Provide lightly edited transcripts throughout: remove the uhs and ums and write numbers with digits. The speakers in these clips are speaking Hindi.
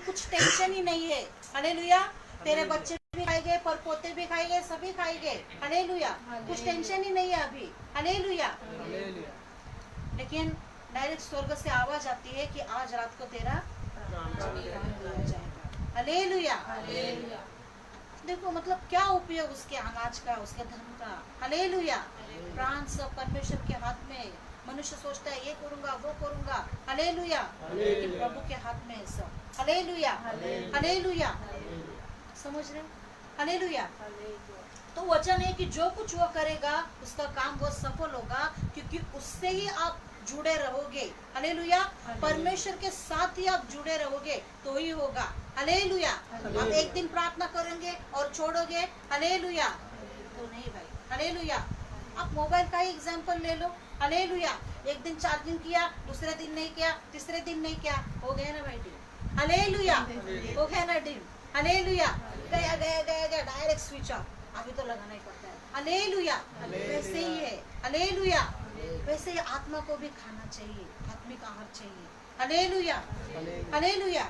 कुछ टेंशन ही नहीं है। हालेलुया। तेरे बच्चे भी खाएंगे, पर पोते भी खाएंगे, सभी खाएंगे। हालेलुया। कुछ टेंशन ही नहीं है अभी। हालेलुया। लेकिन डायरेक्ट स्वर्ग से आवाज आती है कि आज रात को तेरा प्राण लिया जाएगा। हालेलुया। देखो मतलब क्या उपयोग उसके अनाज का, उसके धन का। हालेलुया। प्राण सब परमेश्वर के हाथ में। मनुष्य सोचता है ये करूंगा वो करूंगा। हालेलुया। लेकिन प्रभु के हाथ में है सब। हालेलुया। हालेलुया। समझ रहे? हालेलुया। तो वचन है कि जो कुछ वो करेगा उसका काम वो सफल होगा, क्योंकि उससे ही आप जुड़े रहोगे। हालेलुया। परमेश्वर के साथ ही आप जुड़े रहोगे तो ही होगा। हालेलुया। आप एक दिन प्रार्थना करेंगे और छोड़ोगे, हालेलुया, तो नहीं भाई। हालेलुया। आप मोबाइल का ही एग्जांपल ले लो। हालेलुया। एक दिन चार्जिंग किया, दूसरे दिन नहीं किया, तीसरे दिन नहीं किया, हो गया ना भाई डिम। हालेलुया। हो गया ना डिम। हालेलुया। गया गया गया गया, डायरेक्ट स्विच ऑफ। अभी तो लगाना ही पड़ता है। हालेलुया। वैसे ही है। हालेलुया। वैसे ही आत्मा को भी खाना चाहिए, आत्मिक आहार चाहिए। हालेलुया। हालेलुया।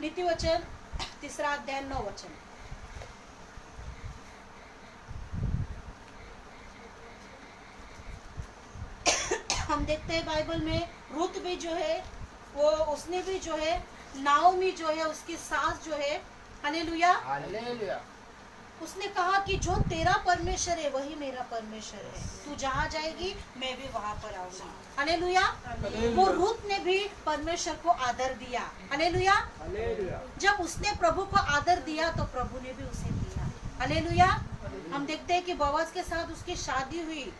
नीति वचन 3 अध्याय 9 वचन। हम देखते हैं बाइबल में रूत भी जो है वो, उसने भी जो है, नाओमी जो है उसकी सास जो है, हालेलुया, उसने कहा कि जो तेरा परमेश्वर है वही मेरा परमेश्वर है। तू जहाँ जाएगी मैं भी वहाँ पर आऊंगी। हालेलुया। वो रूत ने भी परमेश्वर को आदर दिया। हालेलुया। जब उसने प्रभु को आदर दिया तो प्रभु ने भी उसे दिया। हालेलुया। हम देखते हैं कि बोआज के साथ उसकी शादी हुई।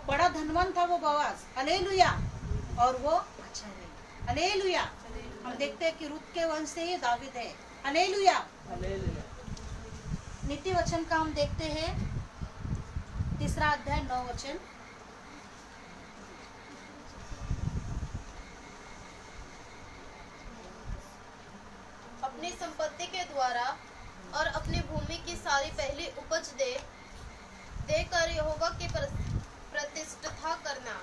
बड़ा धनवान था वो बोआज। हालेलुया। और वो अच्छा नहीं। हालेलुया। हम देखते हैं कि रूत के वंश से ही दावीद है। हालेलुया। नीति वचन का हम देखते हैं 3 अध्याय 9 वचन। अपनी संपत्ति के द्वारा और अपनी भूमि की सारी पहली उपज देकर यहोवा की प्रतिष्ठा करना।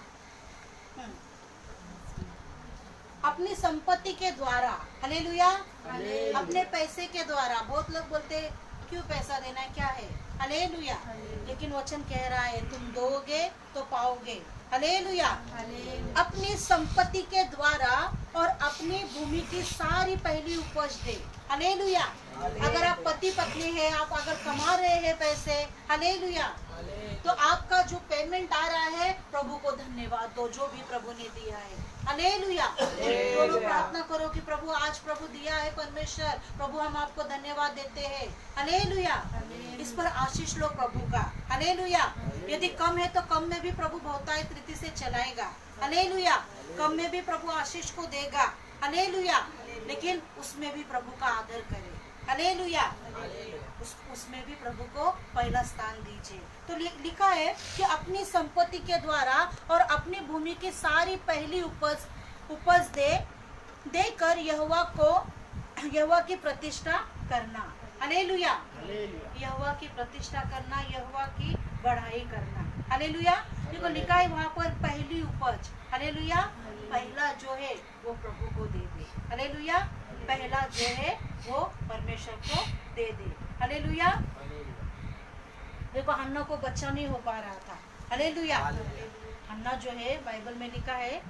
अपनी संपत्ति के द्वारा। हालेलुया। अपने पैसे के द्वारा। बहुत लोग बोलते हैं क्यों पैसा देना है, क्या है। हालेलुया। लेकिन वचन कह रहा है तुम दोगे तो पाओगे। हालेलुया। अपनी संपत्ति के द्वारा और अपनी भूमि की सारी पहली उपज दे। हालेलुया। अगर आप पति पत्नी है, आप अगर कमा रहे हैं पैसे, हालेलुया, तो आपका जो पेमेंट आ रहा है प्रभु को धन्यवाद दो, जो भी प्रभु ने दिया है। हालेलुया। दोनों प्रार्थना करो कि प्रभु आज प्रभु दिया है परमेश्वर, प्रभु हम आपको धन्यवाद देते हैं। हालेलुया। इस पर आशीष लो प्रभु का। हालेलुया। यदि कम है तो कम में भी प्रभु बहुतायत रीति से चलाएगा। हालेलुया। कम में भी प्रभु आशीष को देगा। हालेलुया। लेकिन उसमें भी प्रभु का आदर करें। हालेलुया। उसमें भी प्रभु को पहला स्थान दीजिए। तो लिखा है कि अपनी संपत्ति के द्वारा और अपनी भूमि की सारी पहली उपज देकर यहोवा की प्रतिष्ठा करना। हालेलुया। यहोवा की प्रतिष्ठा करना, यहोवा की बढ़ाई करना। हालेलुया। देखो लिखा है वहाँ पर पहली उपज। हालेलुया। पहला जो है वो प्रभु को दे दे। हालेलुया। पहला जो है वो परमेश्वर को दे दे। हालेलुया। देखो हन्ना को बच्चा नहीं हो पा रहा था। हालेलुया। हन्ना जो है बाइबल में लिखा है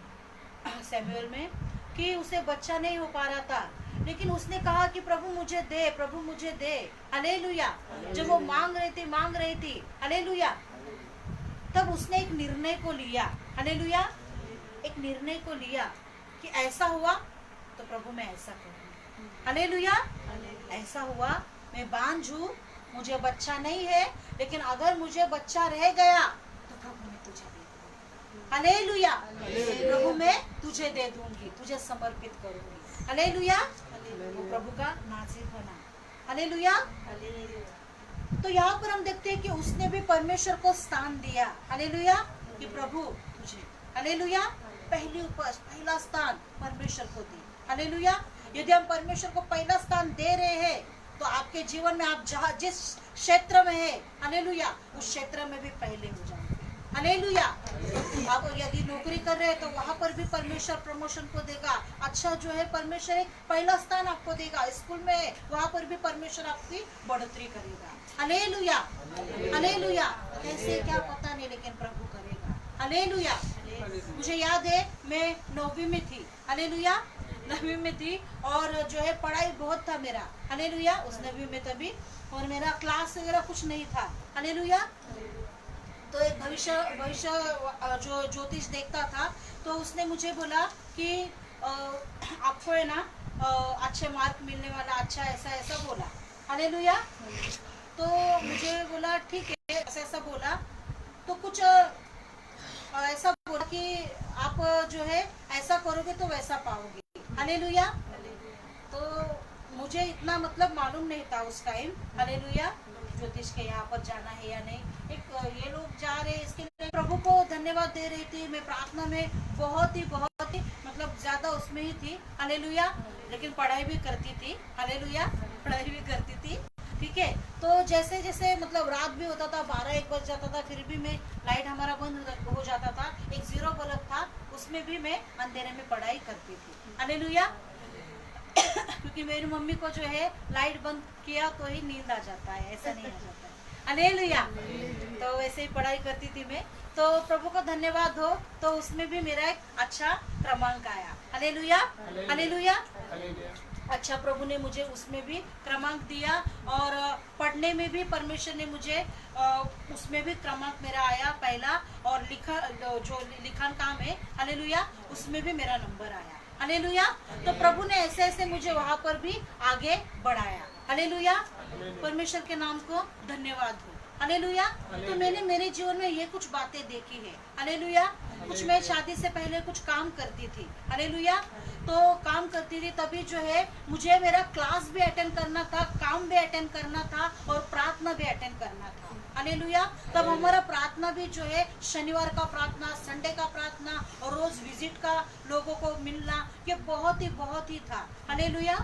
सैमुएल में कि उसे बच्चा नहीं हो पा रहा था, लेकिन उसने कहा कि प्रभु मुझे दे, प्रभु मुझे दे। हालेलुया। जब वो मांग रही थी, हालेलुया, तब उसने एक निर्णय को लिया। हालेलुया। एक निर्णय को लिया कि ऐसा हुआ तो प्रभु मैं ऐसा करूँ। हालेलुया। ऐसा हुआ, मैं बांझ हूँ, मुझे बच्चा नहीं है, लेकिन अगर मुझे बच्चा रह गया तो प्रभु मैं तुझे दे दूंगी। हालेलुया। प्रभु मैं तुझे दे दूंगी, तुझे समर्पित करूंगी। हालेलुया। वो प्रभु का नाज़ीर बना। हालेलुया। तो यहाँ पर हम देखते हैं कि उसने भी परमेश्वर को स्थान दिया। हालेलुया। कि प्रभु तुझे, हालेलुया, पहली उपज, पहला स्थान परमेश्वर को दी। हालेलुया। यदि हम परमेश्वर को पहला स्थान दे रहे हैं तो आपके जीवन में आप जहाँ जिस क्षेत्र में है, हालेलुया, उस क्षेत्र में भी पहले हो जाएंगे। हालेलुया। आप यदि नौकरी कर रहे हैं तो वहां पर भी परमेश्वर प्रमोशन को देगा। अच्छा जो है परमेश्वर एक पहला स्थान आपको देगा। स्कूल में वहां पर भी परमेश्वर आपकी बढ़ोतरी करेगा। Hallelujah hallelujah. कैसे क्या पता नहीं, लेकिन प्रभु करेगा। हालेलुया। मुझे याद है मैं 9वीं में थी। हालेलुया 9वीं में थी और जो है पढ़ाई बहुत था मेरा। हालेलुया उस 9वीं में तभी, और मेरा क्लास वगैरह कुछ नहीं था। हालेलुया। तो एक भविष्य जो ज्योतिष देखता था, तो उसने मुझे बोला कि आपको है ना अच्छे मार्क मिलने वाला, अच्छा ऐसा ऐसा बोला। हालेलुया। तो मुझे बोला ठीक है, ऐसा ऐसा बोला। तो कुछ ऐसा बोला कि आप जो है ऐसा करोगे तो वैसा पाओगे। हालेलुया। तो मुझे इतना मतलब मालूम नहीं था उस टाइम। हालेलुया ज्योतिष के यहाँ पर जाना है या नहीं, एक ये लोग जा रहे हैं, इसके लिए प्रभु को धन्यवाद दे रही थी। मैं प्रार्थना में बहुत ही मतलब ज्यादा उसमें ही थी। हालेलुया। लेकिन पढ़ाई भी करती थी। हालेलुया पढ़ाई भी करती थी। ठीक है। तो जैसे जैसे मतलब रात भी होता था, 12-1 बज जाता था, फिर भी मैं लाइट हमारा बंद हो जाता था। एक 0 बल्ब था, उसमें भी मैं अंधेरे में पढ़ाई करती थी। हालेलुया। क्योंकि मेरी मम्मी को जो है लाइट बंद किया तो ही नींद आ जाता है, ऐसा नहीं आ जाता है। हालेलुया। तो वैसे ही पढ़ाई करती थी मैं। तो प्रभु को धन्यवाद हो, तो उसमें भी मेरा एक अच्छा क्रमांक आया। Hallelujah hallelujah. अच्छा प्रभु ने मुझे उसमें भी क्रमांक दिया, और पढ़ने में भी परमेश्वर ने मुझे उसमें भी क्रमांक मेरा आया पहला, और जो लिखन काम है हालेलुया उसमें भी मेरा नंबर आया। हालेलुया। तो प्रभु ने ऐसे ऐसे मुझे वहां पर भी आगे बढ़ाया। हालेलुया परमेश्वर के नाम को धन्यवाद हो। हालेलुया। तो मैंने मेरे जीवन में ये कुछ बातें देखी है। हालेलुया। कुछ मैं शादी से पहले कुछ काम करती थी। हालेलुया। तो काम करती थी, तभी जो है मुझे मेरा क्लास भी अटेंड करना था, काम भी अटेंड करना था, और प्रार्थना भी अटेंड करना था। हालेलुया। तब हमारा प्रार्थना भी जो है शनिवार का प्रार्थना, संडे का प्रार्थना, और रोज विजिट का लोगों को मिलना, ये बहुत ही था। हालेलुया।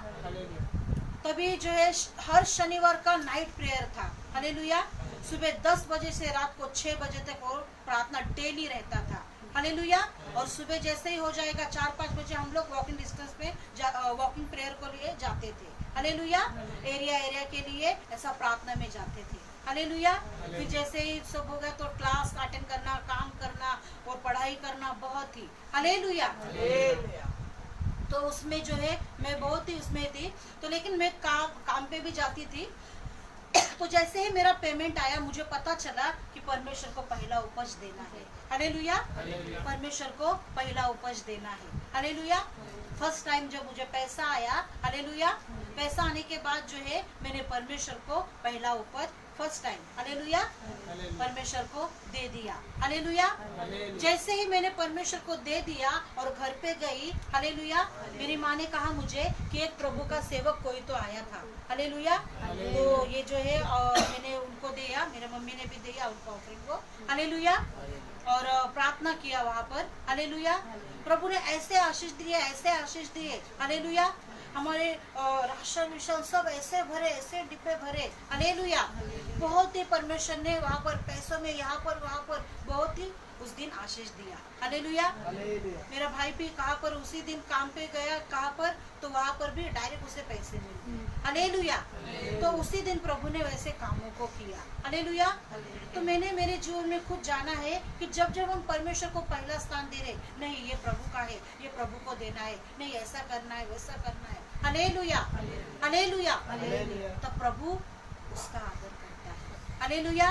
तभी जो है हर शनिवार का नाइट प्रेयर था। हालेलुया। सुबह 10 बजे से रात को 6 बजे तक और प्रार्थना डेली रहता था। हालेलुया। और सुबह जैसे ही हो जाएगा 4-5 बजे हम लोग वॉकिंग डिस्टेंस पे वॉकिंग प्रेयर को लिए जाते थे। हालेलुया। एरिया के लिए ऐसा प्रार्थना में जाते थे। हालेलुया। फिर जैसे ही सब हो गया तो क्लास अटेंड करना, काम करना और पढ़ाई करना बहुत ही। हालेलुया। तो उसमें जो है मैं बहुत ही उसमें थी। तो लेकिन मैं काम पे भी जाती थी। तो जैसे ही मेरा पेमेंट आया, मुझे पता चला कि परमेश्वर को पहला उपज देना है। हालेलुया। परमेश्वर को पहला उपज देना है। हालेलुया। फर्स्ट टाइम जब मुझे पैसा आया, हालेलुया, पैसा आने के बाद जो है मैंने परमेश्वर को पहला उपज फर्स्ट टाइम हालेलुया परमेश्वर को दे दिया। हालेलुया। जैसे ही मैंने परमेश्वर को दे दिया और घर पे गई, हालेलुया, मेरी माँ ने कहा मुझे कि एक प्रभु का सेवक कोई तो आया था। हालेलुया। तो ये जो है मैंने उनको दिया, मेरे मम्मी ने भी दिया उनको ऑफरिंग को। हालेलुया। और प्रार्थना किया वहाँ पर। हालेलुया। प्रभु ने ऐसे आशीष दिए, ऐसे आशीष दिए। हालेलुया। हमारे राशन विशन सब ऐसे भरे, ऐसे डिब्बे भरे। हालेलुया। बहुत ही परमेश्वर ने वहाँ पर पैसों में, यहाँ पर वहाँ पर बहुत ही उस दिन आशीष दिया। हालेलुया। मेरा भाई भी कहाँ पर उसी दिन काम पे गया, कहाँ पर, तो वहाँ पर भी डायरेक्ट उसे पैसे मिल गए। हालेलुया। तो उसी दिन प्रभु ने वैसे कामों को किया। हालेलुया। तो मैंने मेरे जीवन में खुद जाना है कि जब जब हम परमेश्वर को पहला स्थान दे रहे, नहीं ये प्रभु का है, ये प्रभु को देना है, नहीं ऐसा करना है, वैसा करना है। हालेलुया। हालेलुया। तब प्रभु उसका आदर करता है। हालेलुया।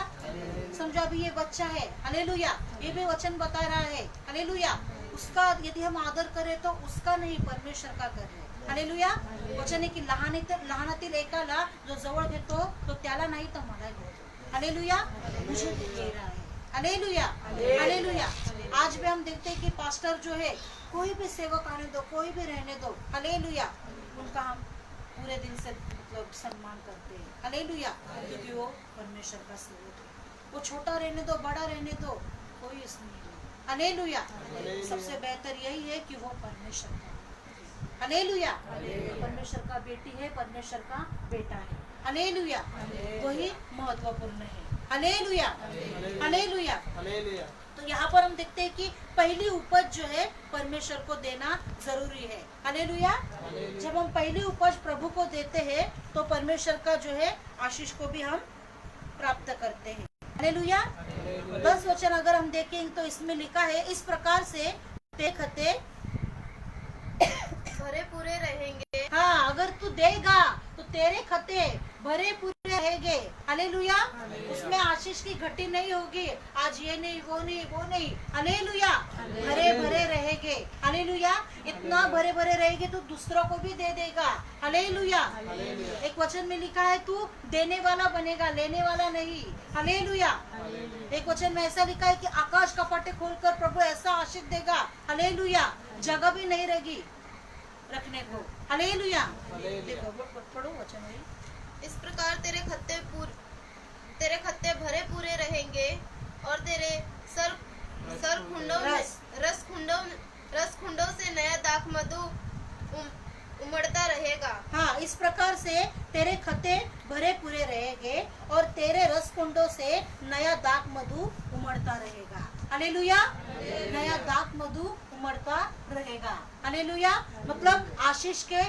समझो अभी ये बच्चा है, हालेलुया, ये भी वचन बता रहा है। हालेलुया। उसका यदि हम आदर करें तो उसका नहीं, परमेश्वर का कर रहे। हालेलुया। वचन है की लहानातील एकाला जो जवळ घेतो तो त्याला नाही तर मला घेतो। हालेलुया। मुझे दे रहा है। हालेलुया। हालेलुया। आज भी हम देखते हैं कि पास्टर जो है, कोई भी सेवक आने दो, कोई भी रहने दो, हालेलुया, उनका हम पूरे दिल से मतलब सम्मान करते हैं। हालेलुया। क्योंकि वो परमेश्वर का सेवक है। वो छोटा रहने दो, बड़ा रहने दो, कोई इसमें नहीं। हालेलुया। सबसे बेहतर यही है कि वो परमेश्वर का, हालेलुया, परमेश्वर का बेटी है, परमेश्वर का बेटा है। हालेलुया। वही महत्वपूर्ण है। हालेलुया। हालेलुया। तो यहाँ पर हम देखते हैं कि पहली उपज जो है परमेश्वर को देना जरूरी है। हालेलुया। जब हम पहली उपज प्रभु को देते हैं तो परमेश्वर का जो है आशीष को भी हम प्राप्त करते हैं। हालेलुया। 10 वचन अगर हम देखें तो इसमें लिखा है, इस प्रकार से ते खते भरे पूरे रहेंगे। हाँ, अगर तू देगा तो तेरे खते भरे पूरे रहेंगे। हालेलुया। उसमें आशीष की घटी नहीं होगी, आज ये नहीं वो नहीं वो नहीं। हालेलुया। भरे भरे रहेंगे। हालेलुया। इतना भरे भरे रहेंगे तो दूसरों को भी दे देगा। हालेलुया। एक वचन में लिखा है तू देने वाला बनेगा, लेने वाला नहीं। हालेलुया। एक वचन में ऐसा लिखा है कि आकाश का पट्टे खोलकर प्रभु ऐसा आशीष देगा। हालेलुया। जगह भी नहीं रहेगी रखने को। हालेलुया। देखो पढ़ो वचन वही। इस प्रकार तेरे खत्ते भरे पूरे रहेंगे और तेरे रस खुंडों से नया दाख मधु उमड़ता रहेगा। हाँ, इस प्रकार से तेरे खत्ते भरे पूरे रहेंगे और तेरे रस कुंडों से नया दाख मधु उमड़ता रहेगा। हालेलुया। नया दाख मधु उमड़ता रहेगा। हालेलुया। मतलब आशीष के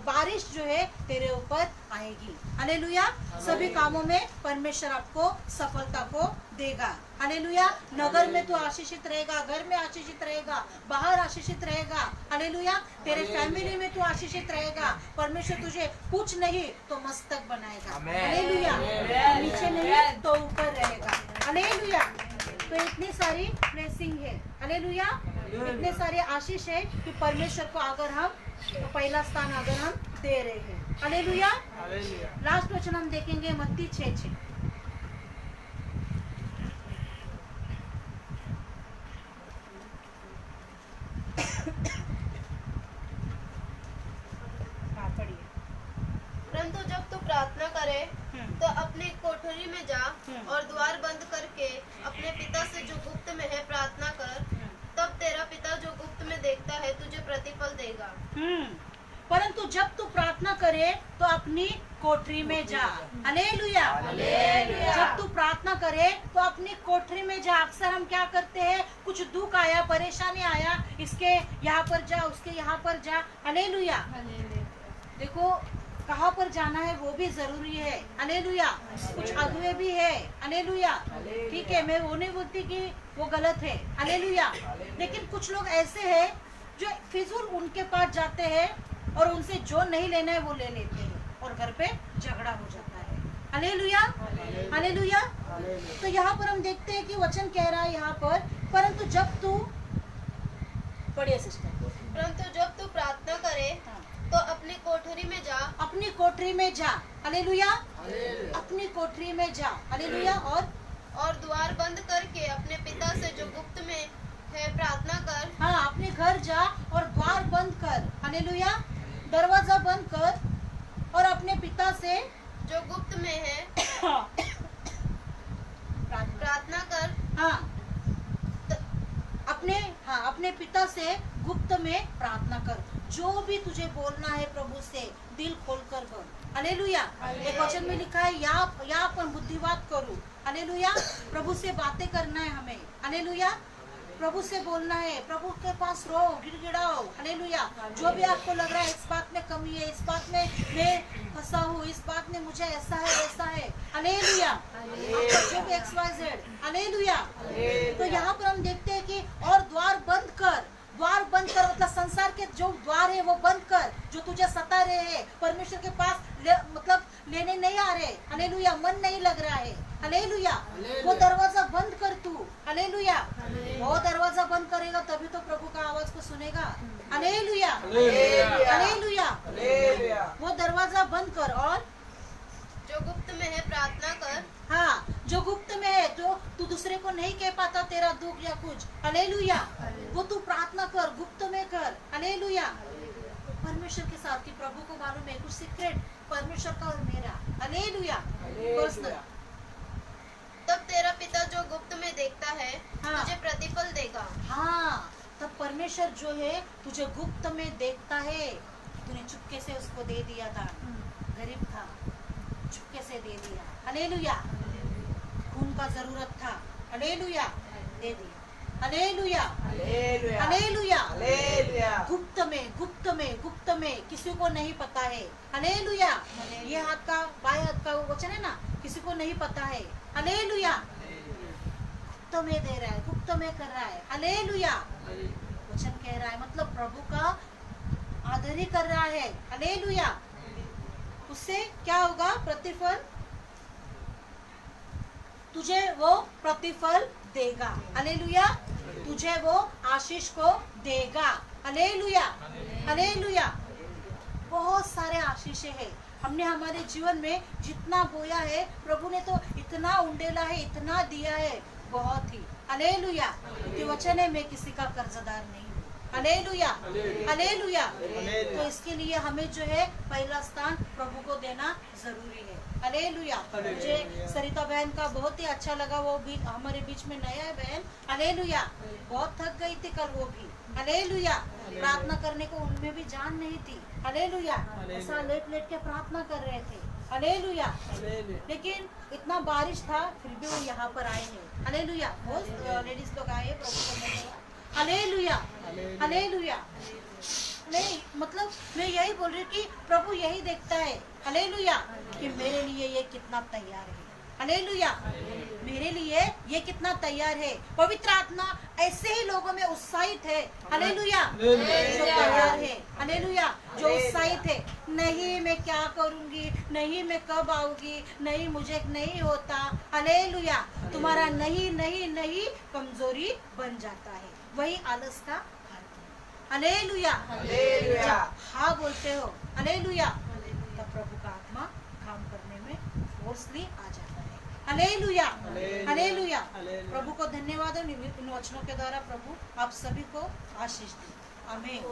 बारिश जो है तेरे ऊपर आएगी। हालेलुया। सभी कामों में परमेश्वर आपको सफलता को देगा। हालेलुया। नगर में तू आशीषित रहेगा, घर में आशीषित रहेगा, बाहर आशीषित रहेगा। हालेलुया। तेरे फैमिली में तू आशीषित रहेगा। परमेश्वर तुझे कुछ नहीं तो मस्तक बनाएगा। हालेलुया। नीचे नहीं तो ऊपर रहेगा। हालेलुया। तो इतनी सारी ब्लेसिंग है। हालेलुया। इतने सारे आशीष है कि परमेश्वर को अगर हम पहला स्थान अगर हम दे रहे हैं। हालेलुया। लास्ट वचन हम देखेंगे मत्ती 6:6। परंतु जब तू प्रार्थना करे तो अपनी कोठरी में जा और द्वार बंद करके अपने पिता से जो गुप्त में है प्रार्थना कर, तब तेरा पिता जो गुप्त में देखता है तुझे प्रतिफल देगा। परंतु जब तू प्रार्थना करे तो अपनी कोठरी में जा। हालेलुया। जब तू प्रार्थना करे तो अपनी कोठरी में जा। अक्सर हम क्या करते हैं, कुछ दुख आया, परेशानी आया, इसके यहाँ पर जा, उसके यहाँ पर जा। हालेलुया। देखो कहाँ पर जाना है वो भी जरूरी है। हालेलुया। कुछ अगुए भी है। हालेलुया। ठीक है, मैं वो नहीं बोलती कि वो गलत है। हालेलुया। लेकिन कुछ लोग ऐसे हैं जो फिजूल उनके पास जाते हैं और उनसे जो नहीं लेना है वो ले लेते हैं और घर पे झगड़ा हो जाता है। हालेलुया। हालेलुया। तो यहाँ पर हम देखते हैं कि वचन कह रहा है यहाँ पर, परंतु जब तू पढ़िए सिस्टर। परंतु जब तू प्रार्थना करे तो अपनी कोठरी में जा। अपनी कोठरी में जा। हालेलुया। अपनी कोठरी में जा। हालेलुया। और द्वार बंद करके अपने पिता से जो गुप्त में है प्रार्थना कर। हाँ, अपने घर जा और द्वार बंद कर। हालेलुया। दरवाजा बंद कर और अपने पिता से जो गुप्त में है प्रार्थना कर। हाँ, अपने पिता से गुप्त में प्रार्थना कर। जो भी तुझे बोलना है प्रभु से दिल खोलकर बोल। हालेलुया। एक वचन में लिखा है या अपन बुद्धिवाद करूं। हालेलुया। प्रभु से बातें करना है हमें। हालेलुया। प्रभु से बोलना है, प्रभु के पास रो, गिड़गिड़ाओ। हालेलुया। जो भी आपको लग रहा है इस बात में कमी है, इस बात में मैं फंसा हूँ, इस बात में मुझे ऐसा है वैसा है। हालेलुया। जो भी XYZ। हालेलुया। तो यहाँ पर हम देखते हैं कि और द्वार बंद कर। द्वार बंद कर मतलब संसार के जो द्वार है वो बंद कर, जो तुझे सता रहे हैं, परमेश्वर के पास मतलब लेने नहीं आ रहे। हालेलुया। मन नहीं लग रहा है। हालेलुया। वो दरवाजा बंद कर तू। हालेलुया। वो दरवाजा बंद करेगा तभी तो प्रभु का आवाज को सुनेगा। हालेलुया। हालेलुया। वो दरवाजा बंद कर और जो गुप्त में है प्रार्थना कर। हाँ, जो गुप्त में है, जो तू दूसरे को नहीं कह पाता तेरा दुख या कुछ। हालेलुया। वो तू प्रार्थना कर, गुप्त में कर। हालेलुया। परमेश्वर के साथ कि प्रभु को मालूम है कुछ सीक्रेट परमेश्वर का और मेरा। हालेलुया। पर्सनल। तब तेरा पिता जो गुप्त में देखता है हाँ, तुझे प्रतिफल देगा। हाँ, तब परमेश्वर जो है तुझे गुप्त में देखता है। तूने चुपके से उसको दे दिया था, गरीब था, चुपके से दे दिया। हालेलुया। खून का जरूरत था। हालेलुया। दे दी। Hallelujah, hallelujah, hallelujah. हालेलुया। गुप्त में किसी को नहीं पता है। हालेलुया। ये हाथ का बाएं हाथ का वचन है ना, किसी को नहीं पता है। हालेलुया। गुप्त में दे रहा है, गुप्त में कर रहा है। हालेलुया। वचन कह रहा है मतलब प्रभु का आदर ही कर रहा है। हालेलुया। उससे क्या होगा? प्रतिफल, तुझे वो प्रतिफल देगा। हालेलुया। तुझे वो आशीष को देगा। Hallelujah, hallelujah. बहुत सारे आशीषें हैं। हमने हमारे जीवन में जितना बोया है, प्रभु ने तो इतना उंडेला है, इतना दिया है, बहुत ही। हालेलुया। कि वचन है, मैं किसी का कर्जदार नहीं हूँ। Hallelujah, hallelujah. तो इसके लिए हमें जो है पहला स्थान प्रभु को देना जरूरी है। हालेलुया। मुझे सरिता बहन का बहुत ही अच्छा लगा, वो भी हमारे बीच में नया है बहन। हालेलुया। बहुत थक गई थी कल वो भी। हालेलुया। प्रार्थना करने को उनमें भी जान नहीं थी। हालेलुया। ऐसा लेट लेट के प्रार्थना कर रहे थे। हालेलुया। लेकिन इतना बारिश था फिर भी वो यहाँ पर आए हैं। हालेलुया। बहुत लेडीज लोग आए प्रभु को मिलने। Hallelujah, hallelujah. नहीं मतलब मैं यही बोल रही हूँ कि प्रभु यही देखता है। हालेलुया। कि मेरे लिए ये कितना तैयार है। हालेलुया। मेरे लिए ये कितना तैयार है। पवित्र आत्मा ऐसे ही लोगों में उत्साहित है। हालेलुया। जो तैयार है। हालेलुया। जो उत्साहित है, नहीं मैं क्या करूंगी, नहीं मैं कब आऊंगी, नहीं मुझे नहीं होता। हालेलुया। तुम्हारा नहीं नहीं नहीं कमजोरी बन जाता है, वही आलस का हालेलुया। हालेलुया। हाँ बोलते हो हालेलुया, तब प्रभु का आत्मा काम करने में फोर्सली आ जाता है। Hallelujah, hallelujah. प्रभु को धन्यवाद इन वचनों के द्वारा प्रभु आप सभी को आशीष दे। आमीन।